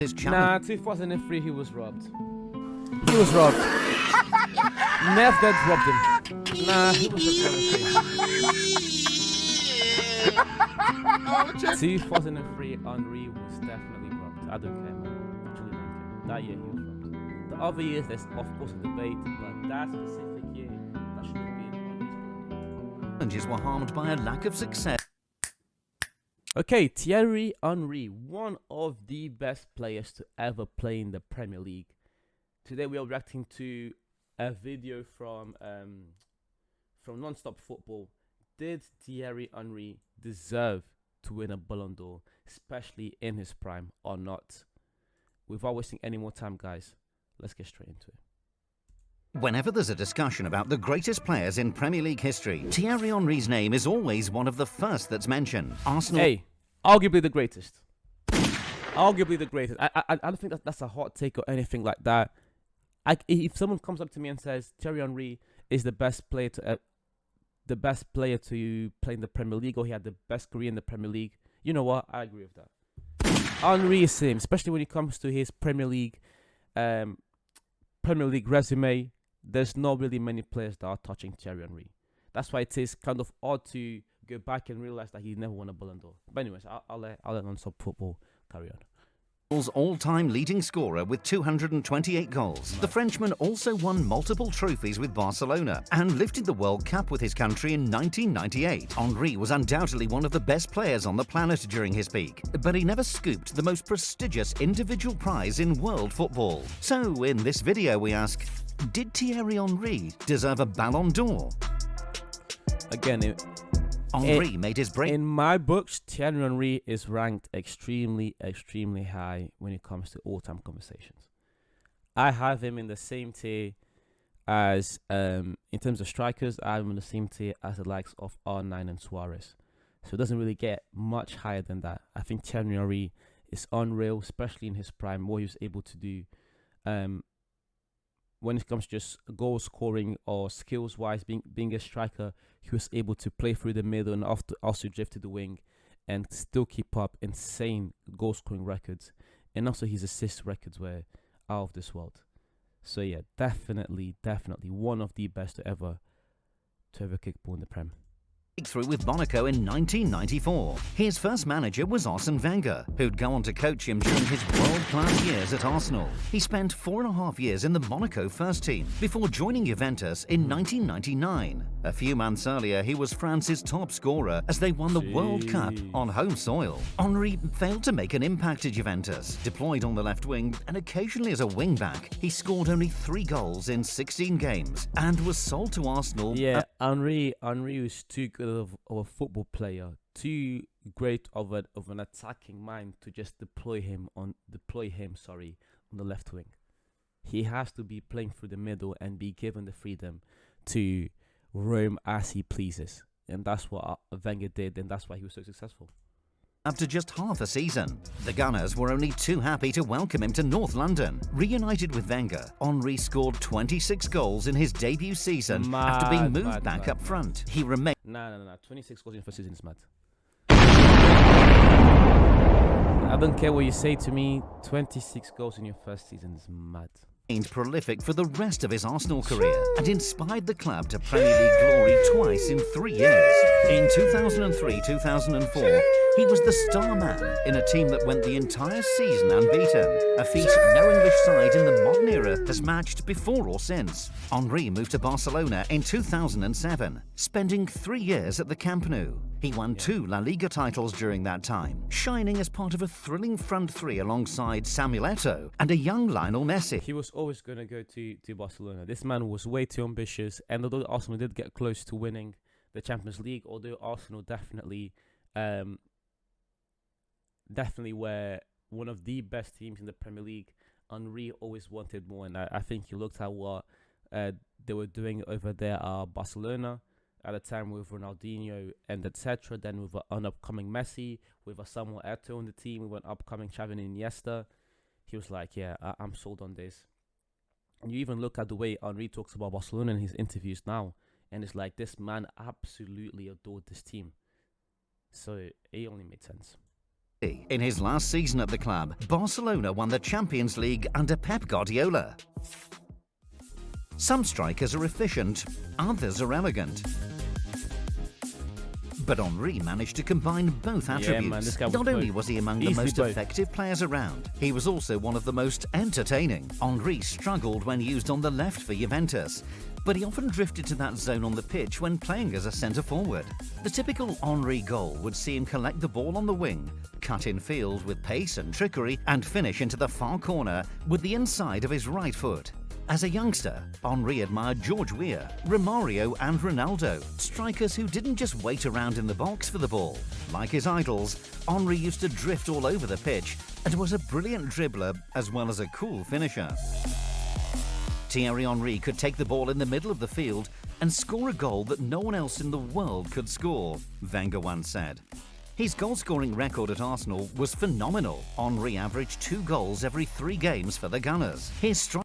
his Nah, challenge. 2003 he was robbed. He was robbed. Nev Dead robbed him. Nah, he was just gonna say. 2003 Henry was definitely robbed. I don't care, man. I truly don't care. That year he was robbed. The other years there's of course a debate, but that specific year that should have been Henry's Ballon. Challenges were harmed by a lack of success. Okay, Thierry Henry, one of the best players to ever play in the Premier League. Today we are reacting to a video from Non-Stop Football. Did Thierry Henry deserve to win a Ballon d'Or, especially in his prime, or not? Without wasting any more time, guys, let's get straight into it. Whenever there's a discussion about the greatest players in Premier League history, Thierry Henry's name is always one of the first that's mentioned. Arsenal. Hey, arguably the greatest. Arguably the greatest. I don't think that's a hot take or anything like that. If someone comes up to me and says Thierry Henry is the best player to play in the Premier League, or he had the best career in the Premier League, you know what? I agree with that. Henry is him, especially when it comes to his Premier League resume. There's not really many players that are touching Thierry Henry. That's why it is kind of odd to go back and realize that he never won a Ballon d'Or. But anyways, I'll let Non-Stop Football carry on. All-time leading scorer with 228 goals. The Frenchman also won multiple trophies with Barcelona and lifted the World Cup with his country in 1998. Henry was undoubtedly one of the best players on the planet during his peak, but he never scooped the most prestigious individual prize in world football. So in this video we ask, did Thierry Henry deserve a Ballon d'Or? Again, Henry made his break. In my books, Thierry Henry is ranked extremely, extremely high when it comes to all-time conversations. I have him in the same tier as, in terms of strikers, I have him in the same tier as the likes of R9 and Suarez. So it doesn't really get much higher than that. I think Thierry Henry is unreal, especially in his prime, what he was able to do. When it comes to just goal scoring or skills-wise, being a striker, he was able to play through the middle and also drift to the wing and still keep up insane goal-scoring records. And also his assist records were out of this world. So yeah, definitely one of the best to ever kick ball in the Prem. Through with Monaco in 1994. His first manager was Arsene Wenger, who'd go on to coach him during his world-class years at Arsenal. He spent 4.5 years in the Monaco first team before joining Juventus in 1999. A few months earlier, he was France's top scorer as they won the World Cup on home soil. Henry failed to make an impact at Juventus. Deployed on the left wing and occasionally as a wing-back, he scored only 3 goals in 16 games and was sold to Arsenal. Yeah, Henry was too good of a football player, too great of an attacking mind to just deploy him on the left wing. He has to be playing through the middle and be given the freedom to roam as he pleases, and that's what Wenger did, and that's why he was so successful. After just half a season, the Gunners were only too happy to welcome him to North London. Reunited with Wenger, Henry scored 26 goals in his debut season after being moved back up front. He remained... Nah. 26 goals in the first season is mad. I don't care what you say to me, 26 goals in your first season is mad. Prolific for the rest of his Arsenal career and inspired the club to Premier League glory twice in 3 years. In 2003-2004, he was the star man in a team that went the entire season unbeaten, a feat no English side in the modern era has matched before or since. Henry moved to Barcelona in 2007, spending 3 years at the Camp Nou. He won 2 La Liga titles during that time, shining as part of a thrilling front three alongside Samuel Eto'o and a young Lionel Messi. He was always going to go to Barcelona. This man was way too ambitious, and although Arsenal did get close to winning the Champions League, although Arsenal definitely were one of the best teams in the Premier League, Henry always wanted more, and I think he looked at what they were doing over there at Barcelona at the time with Ronaldinho and etc. Then with an upcoming Messi, with a Samuel Eto'o on the team, with an upcoming Xavi and Iniesta. He was like, yeah, I'm sold on this. And you even look at the way Henry talks about Barcelona in his interviews now, and it's like this man absolutely adored this team. So it only made sense. In his last season at the club, Barcelona won the Champions League under Pep Guardiola. Some strikers are efficient, others are elegant. But Henry managed to combine both attributes. Not only was he among the most effective players around, he was also one of the most entertaining. Henry struggled when used on the left for Juventus, but he often drifted to that zone on the pitch when playing as a centre-forward. The typical Henry goal would see him collect the ball on the wing, cut in field with pace and trickery, and finish into the far corner with the inside of his right foot. As a youngster, Henry admired George Weah, Romario and Ronaldo, strikers who didn't just wait around in the box for the ball. Like his idols, Henry used to drift all over the pitch and was a brilliant dribbler as well as a cool finisher. Thierry Henry could take the ball in the middle of the field and score a goal that no one else in the world could score, Wenger once said. His goal-scoring record at Arsenal was phenomenal. Henry averaged 2 goals every 3 games for the Gunners. His strike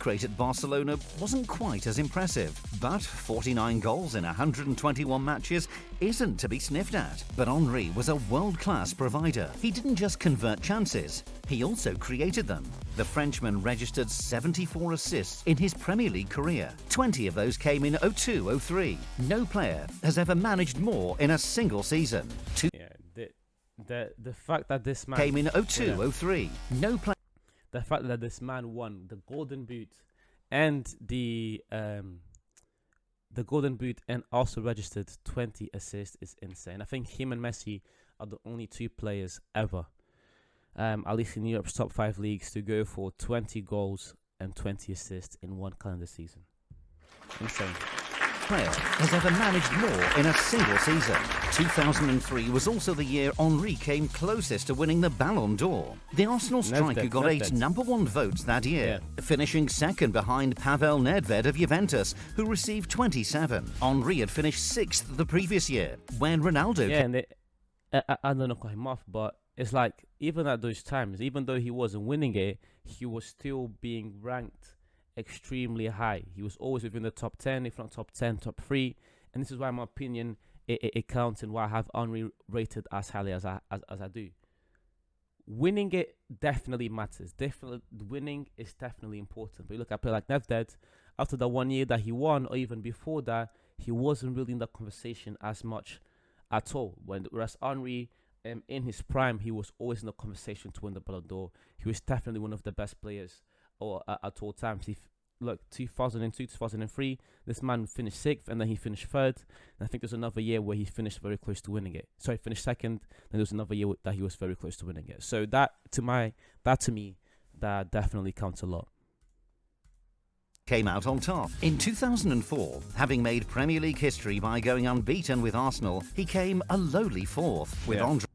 rate at Barcelona wasn't quite as impressive, but 49 goals in 121 matches isn't to be sniffed at. But Henry was a world-class provider. He didn't just convert chances, he also created them. The Frenchman registered 74 assists in his Premier League career. 20 of those came in 02-03. No player has ever managed more in a single season. The fact that this man came in 02-03. No player. The fact that this man won the Golden Boot and the Golden Boot and also registered 20 assists is insane. I think him and Messi are the only 2 players ever, at least in Europe's top 5 leagues, to go for 20 goals and 20 assists in one calendar season. Insane. Player has ever managed more in a single season. 2003 was also the year Henry came closest to winning the Ballon d'Or. The Arsenal striker got 8 #1 votes that year, finishing second behind Pavel Nedved of Juventus, who received 27. Henry had finished 6th the previous year, when Ronaldo... I don't know, cut him off, but it's like, even at those times, even though he wasn't winning it, he was still being ranked extremely high. He was always within the top 10, if not top 10, top 3, and this is why, in my opinion, it counts and why I have Henry rated as highly as I do. Winning it definitely matters. Winning is definitely important. But you look at a player like Nedved, after the 1 year that he won, or even before that, he wasn't really in the conversation as much at all. Whereas Henry, in his prime, he was always in the conversation to win the Ballon d'Or. He was definitely one of the best players at all times. Look, 2002, 2003, this man finished 6th, and then he finished 3rd. And I think there's another year where he finished very close to winning it. So he finished 2nd, then there was another year that he was very close to winning it. So that to me, that definitely counts a lot. Came out on top. In 2004, having made Premier League history by going unbeaten with Arsenal, he came a lowly 4th, with Andrei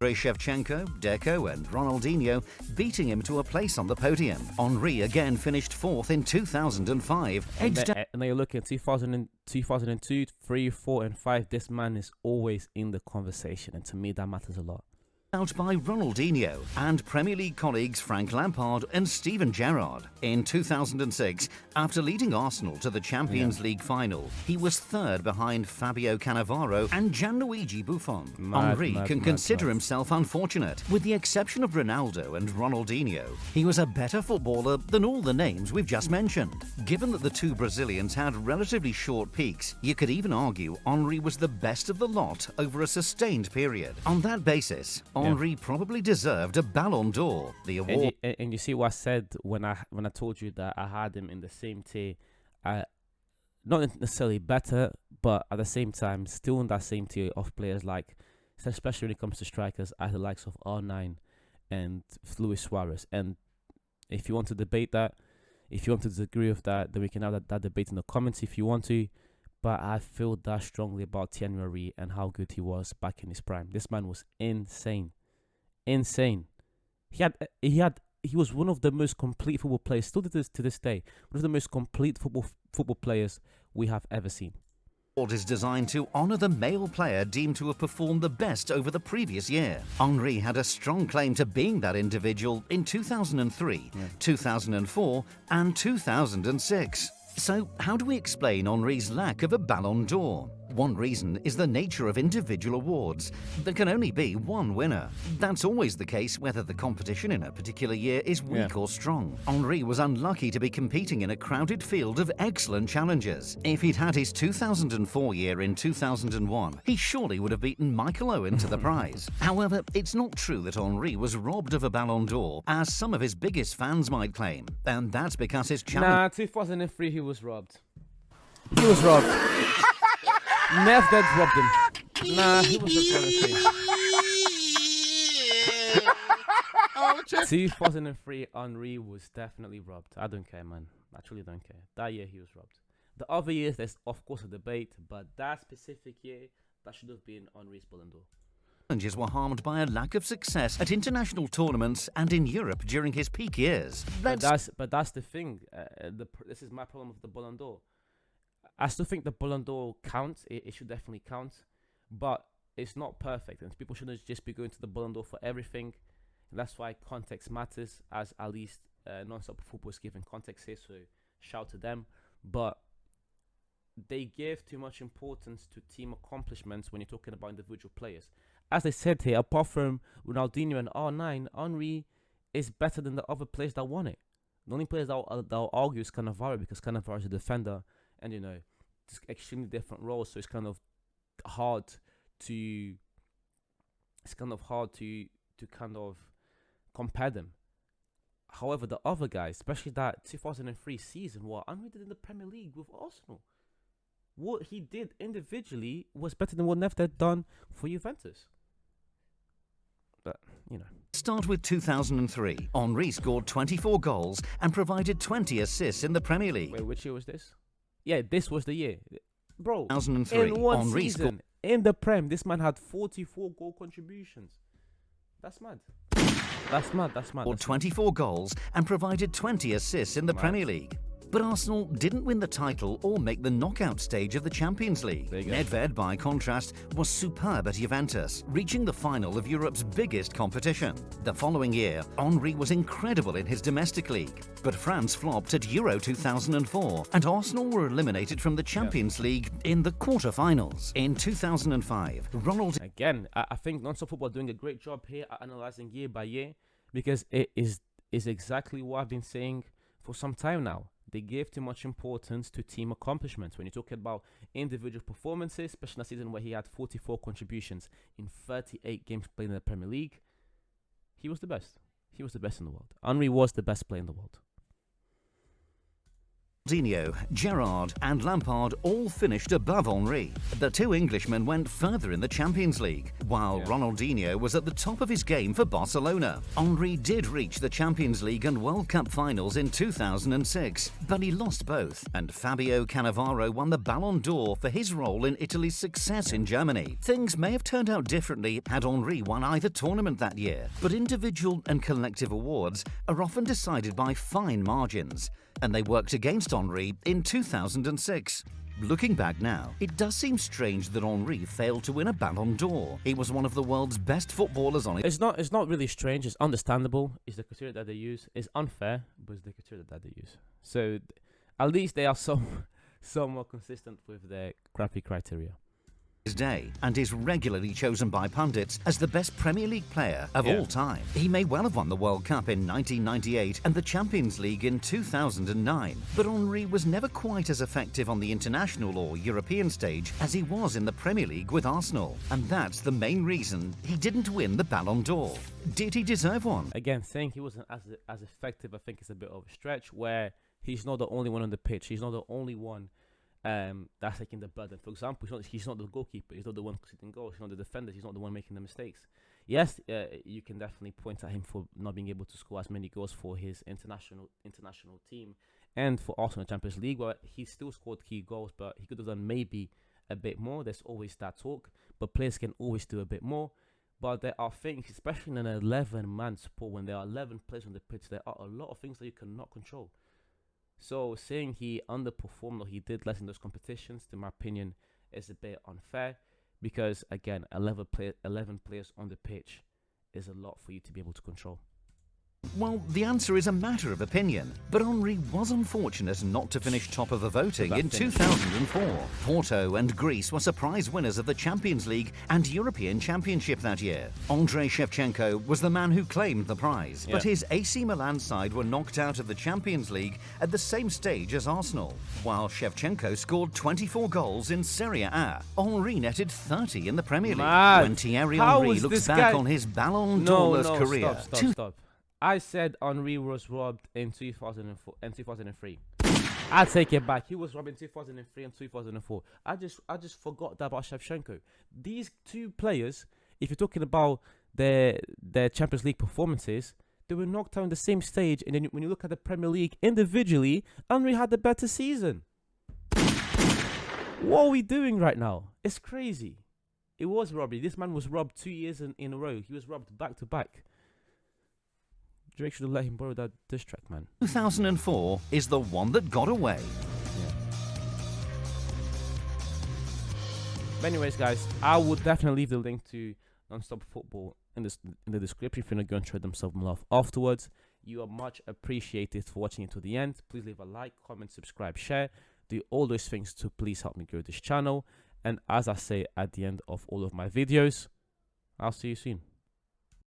Shevchenko, Deco and Ronaldinho beating him to a place on the podium. Henry again finished 4th in 2005. And then you look at 2002, 3, 4 and 5, this man is always in the conversation, and to me that matters a lot. Out by Ronaldinho and Premier League colleagues Frank Lampard and Steven Gerrard. In 2006, after leading Arsenal to the Champions League final, he was 3rd behind Fabio Cannavaro and Gianluigi Buffon. Henry can consider himself unfortunate. With the exception of Ronaldo and Ronaldinho, he was a better footballer than all the names we've just mentioned. Given that the 2 Brazilians had relatively short peaks, you could even argue Henry was the best of the lot over a sustained period. On that basis, Henry probably deserved a Ballon d'Or. The award. And you see what I said when I told you that I had him in the same tier, not necessarily better, but at the same time still in that same tier of players, like, especially when it comes to strikers, at the likes of R9 and Luis Suarez. And if you want to debate that, if you want to disagree with that, then we can have that debate in the comments if you want to. But I feel that strongly about Thierry Henry and how good he was back in his prime. This man was insane. He was one of the most complete football players, still to this day, one of the most complete football players we have ever seen. The award is designed to honour the male player deemed to have performed the best over the previous year. Henry had a strong claim to being that individual in 2003, 2004 and 2006. So, how do we explain Henry's lack of a Ballon d'Or? One reason is the nature of individual awards. There can only be one winner. That's always the case whether the competition in a particular year is weak or strong. Henry was unlucky to be competing in a crowded field of excellent challengers. If he'd had his 2004 year in 2001, he surely would have beaten Michael Owen to the prize. However, it's not true that Henry was robbed of a Ballon d'Or, as some of his biggest fans might claim, and that's because his challenge... Nah, 2003 he was robbed. He was robbed. Nedved robbed him. Nah, he was robbed. 2003, Henry was definitely robbed. I don't care, man. I truly don't care. That year he was robbed. The other years, there's of course a debate, but that specific year, that should have been Henry's Ballon d'Or. Challenges were harmed by a lack of success at international tournaments and in Europe during his peak years. But that's the thing. This is my problem with the Ballon d'Or. I still think the Ballon d'Or counts. It should definitely count, but it's not perfect, and people shouldn't just be going to the Ballon d'Or for everything. And that's why context matters, as at least non-stop football is giving context here. So shout to them, but they give too much importance to team accomplishments when you're talking about individual players. As I said here, apart from Ronaldinho and R9, Henry is better than the other players that won it. The only players that I'll argue is Cannavaro, because Cannavaro is a defender, and just extremely different roles. So it's kind of hard to kind of compare them. However, the other guys, especially that 2003 season, what Henry did in the Premier League with Arsenal, what he did individually was better than what Nedved had done for Juventus. But, Start with 2003. Henry scored 24 goals and provided 20 assists in the Premier League. Wait, which year was this? Yeah, this was the year. Bro, 2003. in one Henry season, in the Prem, this man had 44 goal contributions. That's mad. That's mad. Scored 24 goals and provided 20 assists in the Premier League. But Arsenal didn't win the title or make the knockout stage of the Champions League. Nedved, by contrast, was superb at Juventus, reaching the final of Europe's biggest competition. The following year, Henry was incredible in his domestic league, but France flopped at Euro 2004, and Arsenal were eliminated from the Champions League in the quarter-finals. In 2005, Ronald... Again, I think Non-Stop Football are doing a great job here at analysing year by year, because it is exactly what I've been saying for some time now. They give too much importance to team accomplishments. When you're talking about individual performances, especially in a season where he had 44 contributions in 38 games played in the Premier League, he was the best. He was the best in the world. Henry was the best player in the world. Ronaldinho, Gerrard and Lampard all finished above Henry. The two Englishmen went further in the Champions League, while Ronaldinho was at the top of his game for Barcelona. Henry did reach the Champions League and World Cup finals in 2006, but he lost both, and Fabio Cannavaro won the Ballon d'Or for his role in Italy's success in Germany. Things may have turned out differently had Henry won either tournament that year, but individual and collective awards are often decided by fine margins, and they worked against Henry in 2006. Looking back now, it does seem strange that Henry failed to win a Ballon d'Or. He was one of the world's best footballers on it. It's not really strange. It's understandable. It's the criteria that they use. It's unfair, but it's the criteria that they use. So at least they are somewhat consistent with their crappy criteria. His day, and is regularly chosen by pundits as the best Premier League player of all time. He may well have won the World Cup in 1998 and the Champions League in 2009, but Henry was never quite as effective on the international or European stage as he was in the Premier League with Arsenal, and that's the main reason he didn't win the Ballon d'Or. Did he deserve one? Again, saying he wasn't as effective, I think, is a bit of a stretch, where he's not the only one on the pitch. He's not the only one that's taking the burden. For example, he's not the goalkeeper. He's not the one conceding goals. He's not the defender. He's not the one making the mistakes. Yes, you can definitely point at him for not being able to score as many goals for his international team and for Arsenal Champions League, where he still scored key goals, but he could have done maybe a bit more. There's always that talk, but players can always do a bit more. But there are things, especially in an 11-man support, when there are 11 players on the pitch, there are a lot of things that you cannot control. So saying he underperformed or he did less in those competitions, to my opinion, is a bit unfair, because again, 11 players on the pitch is a lot for you to be able to control. Well, the answer is a matter of opinion, but Henry was unfortunate not to finish top of the voting in 2004. Porto and Greece were surprise winners of the Champions League and European Championship that year. Andrei Shevchenko was the man who claimed the prize, but his AC Milan side were knocked out of the Champions League at the same stage as Arsenal. While Shevchenko scored 24 goals in Serie A, Henry netted 30 in the Premier League. When Thierry Henry looks back on his Ballon d'Orless career... Stop. I said Henry was robbed in 2004 and 2003. I take it back. He was robbed in 2003 and 2004. I just forgot that about Shevchenko. These two players, if you're talking about their Champions League performances, they were knocked out on the same stage. And then when you look at the Premier League individually, Henry had the better season. What are we doing right now? It's crazy. It was robbery. This man was robbed 2 years in a row. He was robbed back to back. Drake should have let him borrow that diss track, man. 2004 is the one that got away. But anyways, guys, I will definitely leave the link to Non-Stop Football in the description if you're not going to show them some love afterwards. You are much appreciated for watching it to the end. Please leave a like, comment, subscribe, share. Do all those things to please help me grow this channel. And as I say at the end of all of my videos, I'll see you soon.